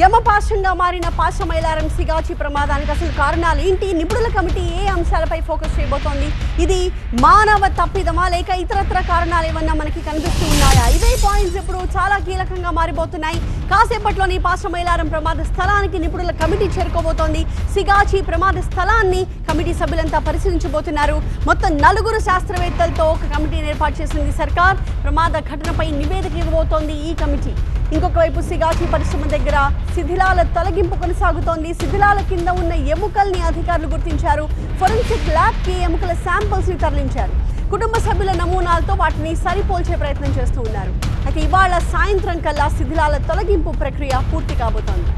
యమపాశంగా మారిన పాశమైలారం సిగాచి ప్రమాదానికి అసలు కారణాలు ఏంటి? నిపుణుల కమిటీ ఏ అంశాలపై ఫోకస్ చేయబోతోంది? ఇది మానవ తప్పిదమా లేక ఇతరత్ర కారణాలు ఏమన్నా మనకి కనిపిస్తూ ఉన్నాయా? ఇవే పాయింట్స్ ఇప్పుడు చాలా కీలకంగా మారిపోతున్నాయి. కాసేపట్లోని పాశమైలారం ప్రమాద స్థలానికి నిపుణుల కమిటీ చేరుకోబోతోంది. సిగాచి ప్రమాద స్థలాన్ని కమిటీ సభ్యులంతా పరిశీలించబోతున్నారు. మొత్తం 4 శాస్త్రవేత్తలతో ఒక కమిటీని ఏర్పాటు చేసింది సర్కార్. ప్రమాద ఘటనపై నివేదిక ఇవ్వబోతోంది ఈ కమిటీ. ఇంకొక వైపు సిగాచి పరిశ్రమ దగ్గర శిథిలాల తొలగింపు కొనసాగుతోంది. శిథిలాల కింద ఉన్న ఎముకల్ని అధికారులు గుర్తించారు. ఫోరెన్సిక్ ల్యాబ్ కి ఎముకల శాంపిల్స్ ని తరలించారు. కుటుంబ సభ్యుల నమూనాలతో వాటిని సరిపోల్చే ప్రయత్నం చేస్తూ ఉన్నారు. అయితే ఇవాళ సాయంత్రం కల్లా శిథిలాల తొలగింపు ప్రక్రియ పూర్తి కాబోతోంది.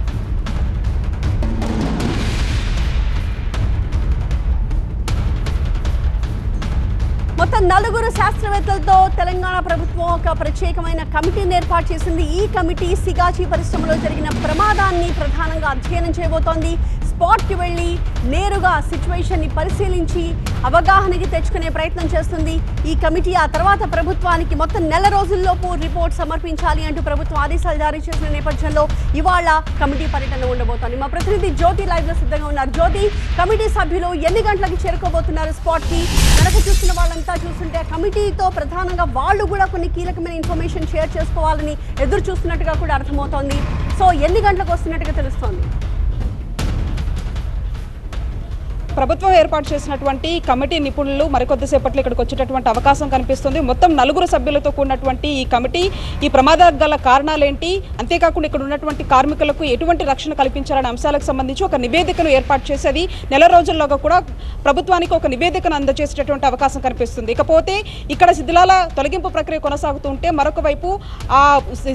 మొత్తం 4 శాస్త్రవేత్తలతో తెలంగాణ ప్రభుత్వం ఒక ప్రత్యేకమైన కమిటీని ఏర్పాటు చేసింది. ఈ కమిటీ సిగాచి పరిశ్రమలో జరిగిన ప్రమాదాన్ని ప్రధానంగా అధ్యయనం చేయబోతోంది. స్పాట్కి వెళ్ళి నేరుగా సిచ్యువేషన్ని పరిశీలించి అవగాహనకి తెచ్చుకునే ప్రయత్నం చేస్తుంది ఈ కమిటీ. ఆ తర్వాత ప్రభుత్వానికి మొత్తం 1 రోజుల్లోపు రిపోర్ట్ సమర్పించాలి అంటూ ప్రభుత్వం ఆదేశాలు జారీ చేసిన నేపథ్యంలో ఇవాళ కమిటీ పర్యటన ఉండబోతోంది. మా ప్రతినిధి జ్యోతి లైవ్ లో సిద్ధంగా ఉన్నారు. జ్యోతి, కమిటీ సభ్యులు ఎన్ని గంటలకు చేరుకోబోతున్నారు స్పాట్ కి? వెనక చూస్తున్న వాళ్ళంతా చూస్తుంటే కమిటీతో ప్రధానంగా వాళ్ళు కూడా కొన్ని కీలకమైన ఇన్ఫర్మేషన్ షేర్ చేసుకోవాలని ఎదురు చూస్తున్నట్టుగా కూడా అర్థమవుతోంది. సో ఎన్ని గంటలకు వస్తున్నట్టుగా తెలుస్తోంది? ప్రభుత్వం ఏర్పాటు చేసినటువంటి కమిటీ నిపుణులు మరికొద్దిసేపట్లో ఇక్కడికి వచ్చేటటువంటి అవకాశం కనిపిస్తుంది. మొత్తం 4 సభ్యులతో కూడినటువంటి ఈ కమిటీ ఈ ప్రమాదాలకు గల కారణాలేంటి, అంతేకాకుండా ఇక్కడ ఉన్నటువంటి కార్మికులకు ఎటువంటి రక్షణ కల్పించాలనే అంశాలకు సంబంధించి ఒక నివేదికను ఏర్పాటు చేసేది 1 రోజుల్లోగా కూడా ప్రభుత్వానికి ఒక నివేదికను అందజేసేటటువంటి అవకాశం కనిపిస్తుంది. ఇకపోతే ఇక్కడ శిథిలాల తొలగింపు ప్రక్రియ కొనసాగుతుంటే మరొక వైపు ఆ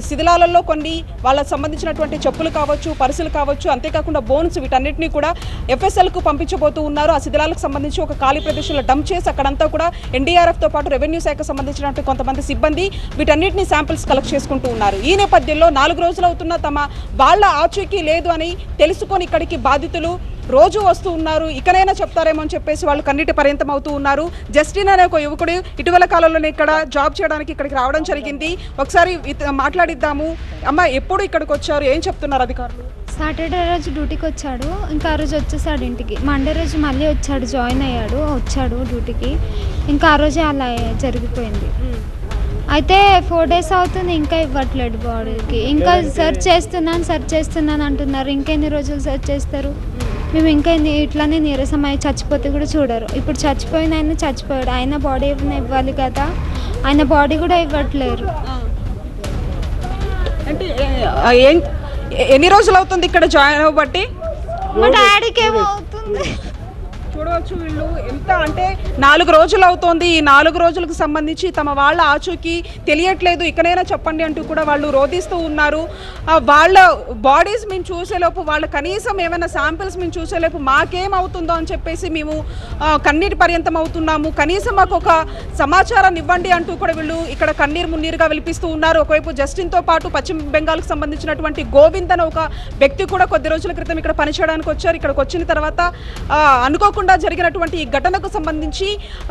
శిథిలాలలో కొన్ని వాళ్ళకు సంబంధించినటువంటి చెప్పులు కావచ్చు, పర్సులు కావచ్చు, అంతేకాకుండా బోన్స్, వీటన్నిటినీ కూడా FSLకు పంపించబోతూ ఉన్నారు. ఆ శిథిలాలకు సంబంధించి ఒక ఖాళీ ప్రదేశంలో డంప్ చేసి అక్కడంతా కూడా NDRF తో పాటు రెవెన్యూ శాఖకు సంబంధించినటువంటి కొంతమంది సిబ్బంది వీటన్నిటిని శాంపిల్స్ కలెక్ట్ చేసుకుంటూ ఉన్నారు. ఈ నేపథ్యంలో 4 రోజులు అవుతున్నా వాళ్ళ ఆచూకీ లేదు అని తెలుసుకొని ఇక్కడికి బాధితులు రోజు వస్తూ ఉన్నారు. ఇకనైనా చెప్తారేమో అని చెప్పేసి వాళ్ళు కన్నీటి పర్యంతం అవుతూ ఉన్నారు. జస్టిన్ అనే ఒక యువకుడు ఇటీవల కాలంలోనే ఇక్కడ జాబ్ చేయడానికి ఇక్కడికి రావడం జరిగింది. ఒకసారి మాట్లాడిద్దాము. అమ్మ, ఎప్పుడు ఇక్కడికి వచ్చారు, ఏం చెప్తున్నారు అధికారులు? సాటర్డే రోజు డ్యూటీకి వచ్చాడు, ఇంకా ఆ రోజు వచ్చేసాడు ఇంటికి. మండే రోజు మళ్ళీ వచ్చాడు, జాయిన్ అయ్యాడు, వచ్చాడు డ్యూటీకి. ఇంకా ఆ రోజే అలా జరిగిపోయింది. అయితే 4 డేస్ అవుతుంది, ఇంకా ఇవ్వట్లేదు బాడీకి. ఇంకా సెర్చ్ చేస్తున్నాను అంటున్నారు. ఇంకెన్ని రోజులు సెర్చ్ చేస్తారు? మేము ఇంకా ఇట్లానే నీరసం అయ్యి చచ్చిపోతే కూడా చూడరు. ఇప్పుడు చచ్చిపోయిన ఆయన చచ్చిపోయాడు, ఆయన బాడీ ఏమైనా ఇవ్వాలి కదా, ఆయన బాడీ కూడా ఇవ్వట్లేరు. అంటే ఎన్ని రోజులు అవుతుంది ఇక్కడ జాయిన్ అవ్వబట్టి? మా డాడీకి ఏమో అవుతుంది. చూడవచ్చు వీళ్ళు ఎంత అంటే 4 రోజులు అవుతోంది. ఈ 4 రోజులకు సంబంధించి తమ వాళ్ళ ఆచూకీ తెలియట్లేదు, ఇకనైనా చెప్పండి అంటూ కూడా వాళ్ళు రోధిస్తూ ఉన్నారు. వాళ్ళ బాడీస్ మేము చూసేలోపు, వాళ్ళ కనీసం ఏమైనా శాంపిల్స్ మేము చూసేలోపు మాకేమవుతుందో అని చెప్పేసి మేము కన్నీటి పర్యంతం అవుతున్నాము, కనీసం మాకు ఒక సమాచారాన్ని ఇవ్వండి అంటూ కూడా వీళ్ళు ఇక్కడ కన్నీరు మున్నీరుగా విలిపిస్తూ ఉన్నారు. ఒకవైపు జస్టిన్తో పాటు పశ్చిమ బెంగాల్కి సంబంధించినటువంటి గోవింద్ అనే ఒక వ్యక్తి కూడా కొద్ది రోజుల క్రితం ఇక్కడ పనిచేయడానికి వచ్చారు. ఇక్కడికి వచ్చిన తర్వాత అనుకోకుండా జరిగినటువంటి ఈ ఘటనకు సంబంధించి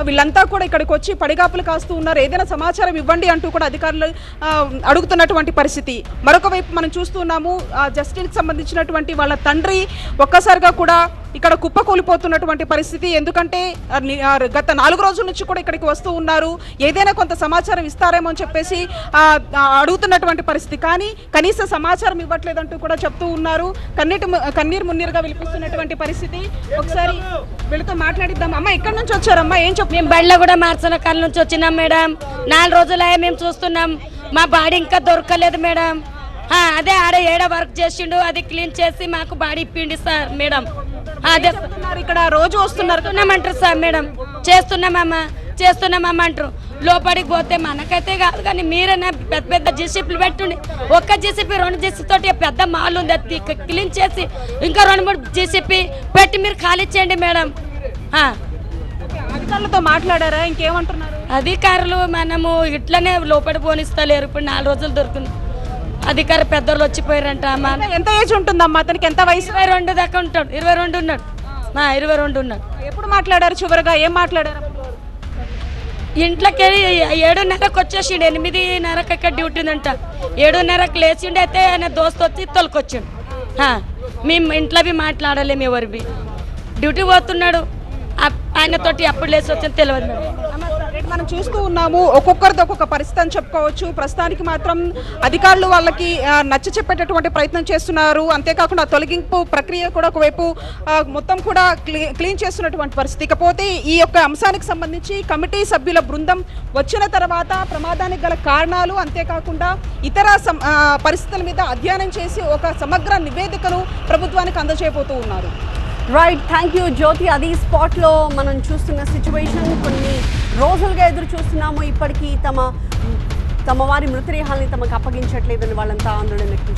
వీళ్ళంతా కూడా ఇక్కడికి వచ్చి పడిగాపులు కాస్తూ ఉన్నారు. ఏదైనా సమాచారం ఇవ్వండి అంటూ కూడా అధికారులు అడుగుతున్నటువంటి పరిస్థితి. మరొక వైపు మనం చూస్తున్నాము, జస్టిన్కి సంబంధించినటువంటి వాళ్ళ తండ్రి ఒక్కసారిగా కూడా ఇక్కడ కుప్పకూలిపోతున్నటువంటి పరిస్థితి. ఎందుకంటే గత 4 రోజుల నుంచి కూడా ఇక్కడికి వస్తూ ఉన్నారు, ఏదైనా కొంత సమాచారం ఇస్తారేమో అని చెప్పేసి అడుగుతున్నటువంటి పరిస్థితి. కానీ కనీస సమాచారం ఇవ్వట్లేదంటూ కూడా చెప్తూ ఉన్నారు. కన్నీరు మున్నీరుగా విలిపిస్తున్నటువంటి పరిస్థితి. ఒకసారి వీళ్ళతో మాట్లాడిద్దాం. అమ్మ, ఎక్కడి నుంచి వచ్చారమ్మా, ఏం చెప్పు? మేము బళ్ళ కూడా మార్చిన కాళ్ళ నుంచి వచ్చినాం మేడం. 4 రోజులే మేము చూస్తున్నాం, మా బాడీ ఇంకా దొరకలేదు మేడం. అదే ఆడ ఏడ వర్క్ చేసిండు, అది క్లీన్ చేసి మాకు బాడీ ఇప్పిండి సార్ మేడం. అదే ఇక్కడ రోజు వస్తున్నామంటారు సార్ మేడం. చేస్తున్నామమ్మ అంటారు. లోపలికి పోతే మనకైతే కాదు కానీ మీరైనా పెద్ద పెద్ద జీసీపీలు పెట్టుండి, ఒక్క జీసీపీ 2 జీసీ తోటి పెద్ద మాల్ ఉంది, అది క్లీన్ చేసి ఇంకా 2-3 జీసీపీ పెట్టి మీరు ఖాళీ చేయండి మేడం. అధికారులతో మాట్లాడారా? ఇంకేమంటున్నారు అధికారులు? మనము ఇట్లనే లోపలి పోనిస్తలేరు. ఇప్పుడు 4 రోజులు దొరుకుతుంది. అధికారి పెద్దోళ్ళు వచ్చిపోయారంట. ఎంత ఏజ్ ఉంటుందమ్మా అతనికి? ఎంత వయసు? 22 దాకా ఉంటాడు. 22 ఉన్నాడు. 22 ఉన్నాడు. ఎప్పుడు మాట్లాడారు చివరిగా, ఏం మాట్లాడారు? ఇంట్లోకి 7:30కి వచ్చేసిండు. 8:30కి ఇక్కడ డ్యూటీ ఉందంట. 7:30కి లేచిండు. అయితే ఆయన దోస్తు వచ్చి తొలకొచ్చిండు. మేము ఇంట్లో మాట్లాడలేము ఎవరివి డ్యూటీ పోతున్నాడు ఆయనతోటి అప్పుడు లేచి వచ్చింది తెలియదు మేడం. మనం చూస్తూ ఉన్నాము ఒక్కొక్కరిది ఒక్కొక్క పరిస్థితి అని చెప్పుకోవచ్చు. ప్రస్తుతానికి మాత్రం అధికారులు వాళ్ళకి నచ్చ చెప్పేటటువంటి ప్రయత్నం చేస్తున్నారు. అంతేకాకుండా తొలగింపు ప్రక్రియ కూడా ఒకవైపు మొత్తం కూడా క్లీన్ చేస్తున్నటువంటి పరిస్థితి. ఇకపోతే ఈ యొక్క అంశానికి సంబంధించి కమిటీ సభ్యుల బృందం వచ్చిన తర్వాత ప్రమాదానికి గల కారణాలు అంతేకాకుండా ఇతర పరిస్థితుల మీద అధ్యయనం చేసి ఒక సమగ్ర నివేదికను ప్రభుత్వానికి అందజేయబోతూ ఉన్నారు. రైట్, థ్యాంక్ యూ జ్యోతి. అది స్పాట్లో మనం చూస్తున్న సిచ్యువేషన్. కొన్ని రోజులుగా ఎదురు చూస్తున్నాము. ఇప్పటికీ తమ వారి మృతదేహాల్ని తమకు అప్పగించట్లేదని వాళ్ళంతా ఆందోళన వ్యక్తం